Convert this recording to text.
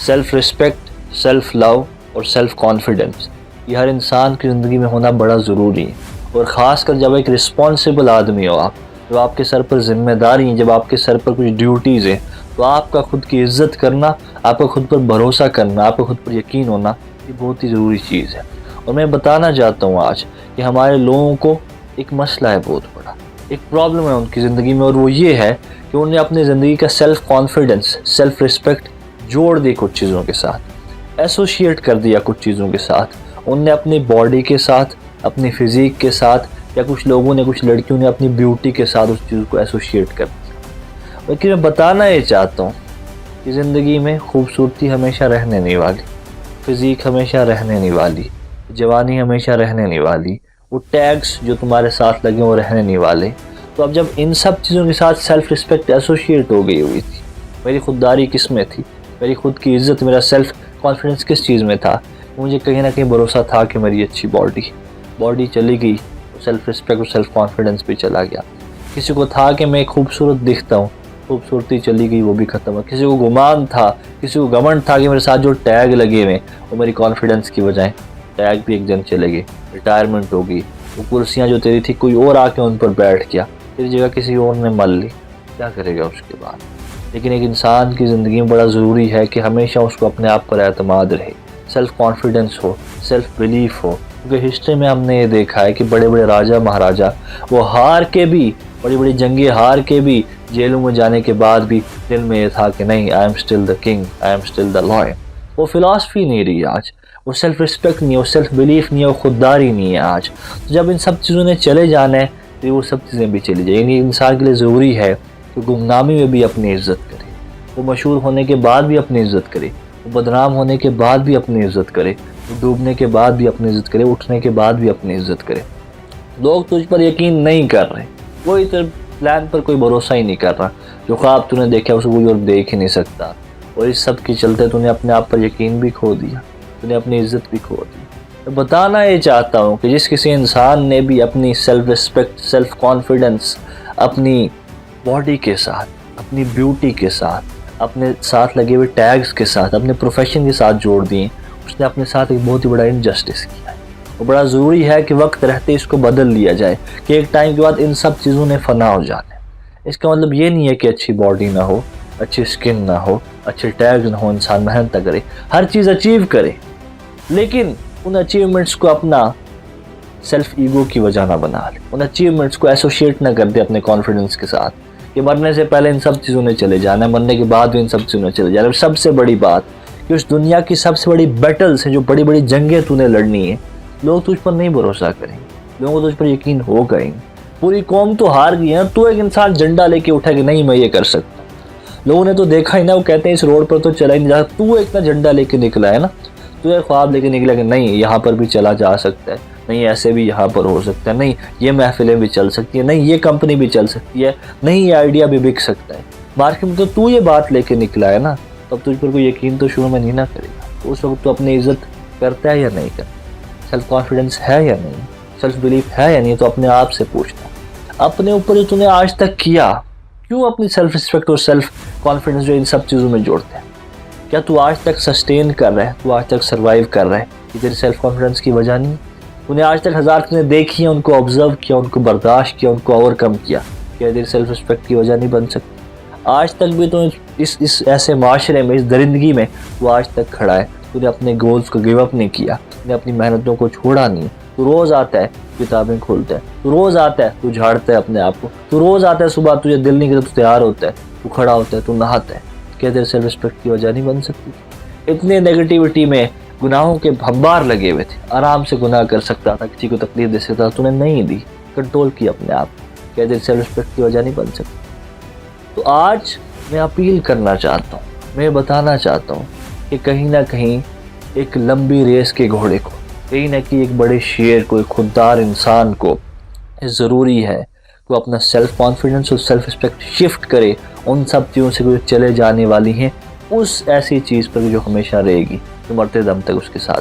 Self respect, self love और self confidence ये हर इंसान की ज़िंदगी में होना बड़ा ज़रूरी है। और ख़ासकर जब एक रिस्पॉन्सिबल आदमी हो आप, जब आपके सर पर ज़िम्मेदारी हैं, जब आपके सर पर कुछ ड्यूटीज़ हैं, तो आपका खुद की इज़्ज़त करना, आपका खुद पर भरोसा करना, आपका खुद पर यकीन होना ये बहुत ही ज़रूरी चीज़ है। और मैं बताना चाहता हूँ आज कि हमारे लोगों को एक मसला है बहुत बड़ा, एक प्रॉब्लम है उनकी ज़िंदगी में, और वो ये है कि उन्हें अपनी ज़िंदगी का सेल्फ़ कॉन्फिडेंस, सेल्फ़ रिस्पेक्ट जोड़ दी कुछ चीज़ों के साथ, एसोशिएट कर दिया कुछ चीज़ों के साथ। उनने अपनी बॉडी के साथ, अपनी फ़िज़ीक के साथ, या कुछ लोगों ने, कुछ लड़कियों ने अपनी ब्यूटी के साथ उस चीज़ को एसोशिएट कर दिया। लेकिन मैं बताना ये चाहता हूँ कि ज़िंदगी में खूबसूरती हमेशा रहने नहीं वाली, फ़िज़ीक हमेशा रहने नहीं वाली, जवानी हमेशा रहने नहीं वाली, वो टैग्स जो तुम्हारे साथ लगे वो रहने नहीं वाले। तो अब जब इन सब चीज़ों के साथ सेल्फ़ रिस्पेक्ट एसोशिएट हो गई हुई थी, मेरी खुददारी किस में थी, मेरी खुद की इज़्ज़त, मेरा सेल्फ़ कॉन्फिडेंस किस चीज़ में था, मुझे कहीं ना कहीं भरोसा था कि मेरी अच्छी बॉडी चली गई तो सेल्फ़ रिस्पेक्ट और सेल्फ़ कॉन्फिडेंस भी चला गया। किसी को था कि मैं खूबसूरत दिखता हूँ, खूबसूरती चली गई, वो भी ख़त्म है। किसी को गुमान था, किसी को घमंड था कि मेरे साथ जो टैग लगे हुए वो मेरी कॉन्फिडेंस की वजह, टैग भी एक दिन चले गए, रिटायरमेंट हो गई, वो कुर्सियाँ जो तेरी थी कोई और आके उन पर बैठ गया, तेरी जगह किसी और ने मल ली, क्या करेगा उसके बाद। लेकिन एक इंसान की ज़िंदगी में बड़ा ज़रूरी है कि हमेशा उसको अपने आप पर एतमाद रहे, सेल्फ़ कॉन्फिडेंस हो, सेल्फ़ बिलीफ हो। क्योंकि हिस्ट्री में हमने ये देखा है कि बड़े बड़े राजा महाराजा वो हार के भी, बड़ी बड़ी जंगें हार के भी, जेलों में जाने के बाद भी दिल में ये था कि नहीं, I am still the king, I am still the lion. वो फ़िलासफ़ी नहीं रही आज, वो सेल्फ़ रिस्पेक्ट नहीं है, वो सेल्फ़ बिलीफ नहीं है, वो खुददारी नहीं है आज। तो जब इन सब चीज़ों ने चले जाना है तो वो सब चीज़ें भी चली जाएंगी। इंसान के लिए ज़रूरी है कि गुमनामी में भी अपनी इज़्ज़त करे, वो मशहूर होने के बाद भी अपनी इज़्ज़त करे, वो बदनाम होने के बाद भी अपनी इज़्ज़त करे, वो डूबने के बाद भी अपनी इज़्ज़त करे, उठने के बाद भी अपनी इज़्ज़त करे। लोग तुझ पर यकीन नहीं कर रहे, कोई तेरे प्लान पर कोई भरोसा ही नहीं कर रहा, जो ख्वाब तूने देखा उसको कोई और देख ही नहीं सकता। और इस सब के चलते तूने अपने आप पर यकीन भी खो दिया, तूने अपनी इज़्ज़त भी खो दी। तो बताना ये चाहता हूँ कि जिस किसी इंसान ने भी अपनी सेल्फ़ रिस्पेक्ट, सेल्फ़ कॉन्फिडेंस अपनी बॉडी के साथ, अपनी ब्यूटी के साथ, अपने साथ लगे हुए टैग्स के साथ, अपने प्रोफेशन के साथ जोड़ दिए, उसने अपने साथ एक बहुत ही बड़ा इनजस्टिस किया है। और बड़ा ज़रूरी है कि वक्त रहते इसको बदल लिया जाए, कि एक टाइम के बाद इन सब चीज़ों ने फ़ना हो जाना है। इसका मतलब ये नहीं है कि अच्छी बॉडी ना हो, अच्छी स्किन ना हो, अच्छे टैग्स ना हो, इंसान मेहनत करे, हर चीज़ अचीव करे, लेकिन उन अचीवमेंट्स को अपना सेल्फ ईगो की वजह ना बना ले, उन अचीवमेंट्स को एसोशिएट ना कर दे अपने कॉन्फिडेंस के साथ कि मरने से पहले इन सब चीज़ों ने चले जाना है, मरने के बाद भी इन सब चीज़ों ने चले जाना है। सबसे बड़ी बात कि उस दुनिया की सबसे बड़ी बैटल्स हैं, जो बड़ी बड़ी जंगें तूने लड़नी है, लोग तुझ पर नहीं भरोसा करेंगे, लोगों को तुझ पर यकीन होगा ही नहीं। पूरी कौम तो हार गई है, तू एक इंसान झंडा लेके उठा कि नहीं मैं ये कर सकता, लोगों ने तो देखा ही ना, वो कहते हैं इस रोड पर तो चला ही नहीं जा, तू एक ना झंडा लेके निकला है ना, तू एक ख्वाब लेके निकला कि नहीं यहाँ पर भी चला जा सकता है, नहीं ऐसे भी यहाँ पर हो सकता है, नहीं ये महफिलें भी चल सकती है, नहीं ये कंपनी भी चल सकती है, नहीं ये आइडिया भी बिक सकता है मार्केट में, तो तू ये बात लेके निकला है ना, तब तुझ पर कोई यकीन तो शुरू में नहीं ना करेगा। तो उस वक्त तो अपनी इज़्ज़त करता है या नहीं करता, सेल्फ कॉन्फिडेंस है या नहीं, सेल्फ बिलीफ है या नहीं, तो अपने आप से पूछना, अपने ऊपर जो तूने आज तक किया, क्यों अपनी सेल्फ रिस्पेक्ट और सेल्फ कॉन्फिडेंस जो इन सब चीज़ों में जोड़ते हैं, क्या तू आज तक सस्टेन कर रहा है, तू आज तक सर्वाइव कर रहा है, ये तेरी सेल्फ कॉन्फिडेंस की वजह नहीं। तूने आज तक हज़ार चीज़ें देखी हैं, उनको ऑब्जर्व किया, उनको बर्दाश्त किया, उनको ओवरकम किया, क्या तेरी सेल्फ रिस्पेक्ट की वजह नहीं बन सकती। आज तक भी तो इस ऐसे माशरे में, इस दरिंदगी में वो आज तक खड़ा है, तूने अपने गोल्स को गिव अप नहीं किया, तूने अपनी मेहनतों को छोड़ा नहीं। तू रोज़ आता है, किताबें खोलता है, तू रोज़ आता है, तू झाड़ता है अपने आप को, तू रोज़ आता है, सुबह तुझे दिल नहीं करता, तू तैयार होता है, तू खड़ा होता है, तू नहाता है, क्या तेरे सेल्फ रिस्पेक्ट की वजह नहीं बन सकती। इतने नेगेटिविटी में गुनाहों के भंबार लगे हुए थे, आराम से गुनाह कर सकता था, किसी को तकलीफ दे सकता था, तूने नहीं दी, कंट्रोल किया अपने आप, क्या तेरे सेल्फ रिस्पेक्ट की वजह नहीं बन सकती। तो आज मैं अपील करना चाहता हूँ, मैं बताना चाहता हूँ कि कहीं ना कहीं एक लंबी रेस के घोड़े को, कहीं ना कहीं एक बड़े शेर को, एक खुददार इंसान को ज़रूरी है कि वो अपना सेल्फ कॉन्फिडेंस और सेल्फ रिस्पेक्ट शिफ्ट करे उन सब चीज़ों से जो चले जाने वाली हैं, उस ऐसी चीज़ पर जो हमेशा रहेगी, जो मरते दम तक उसके साथ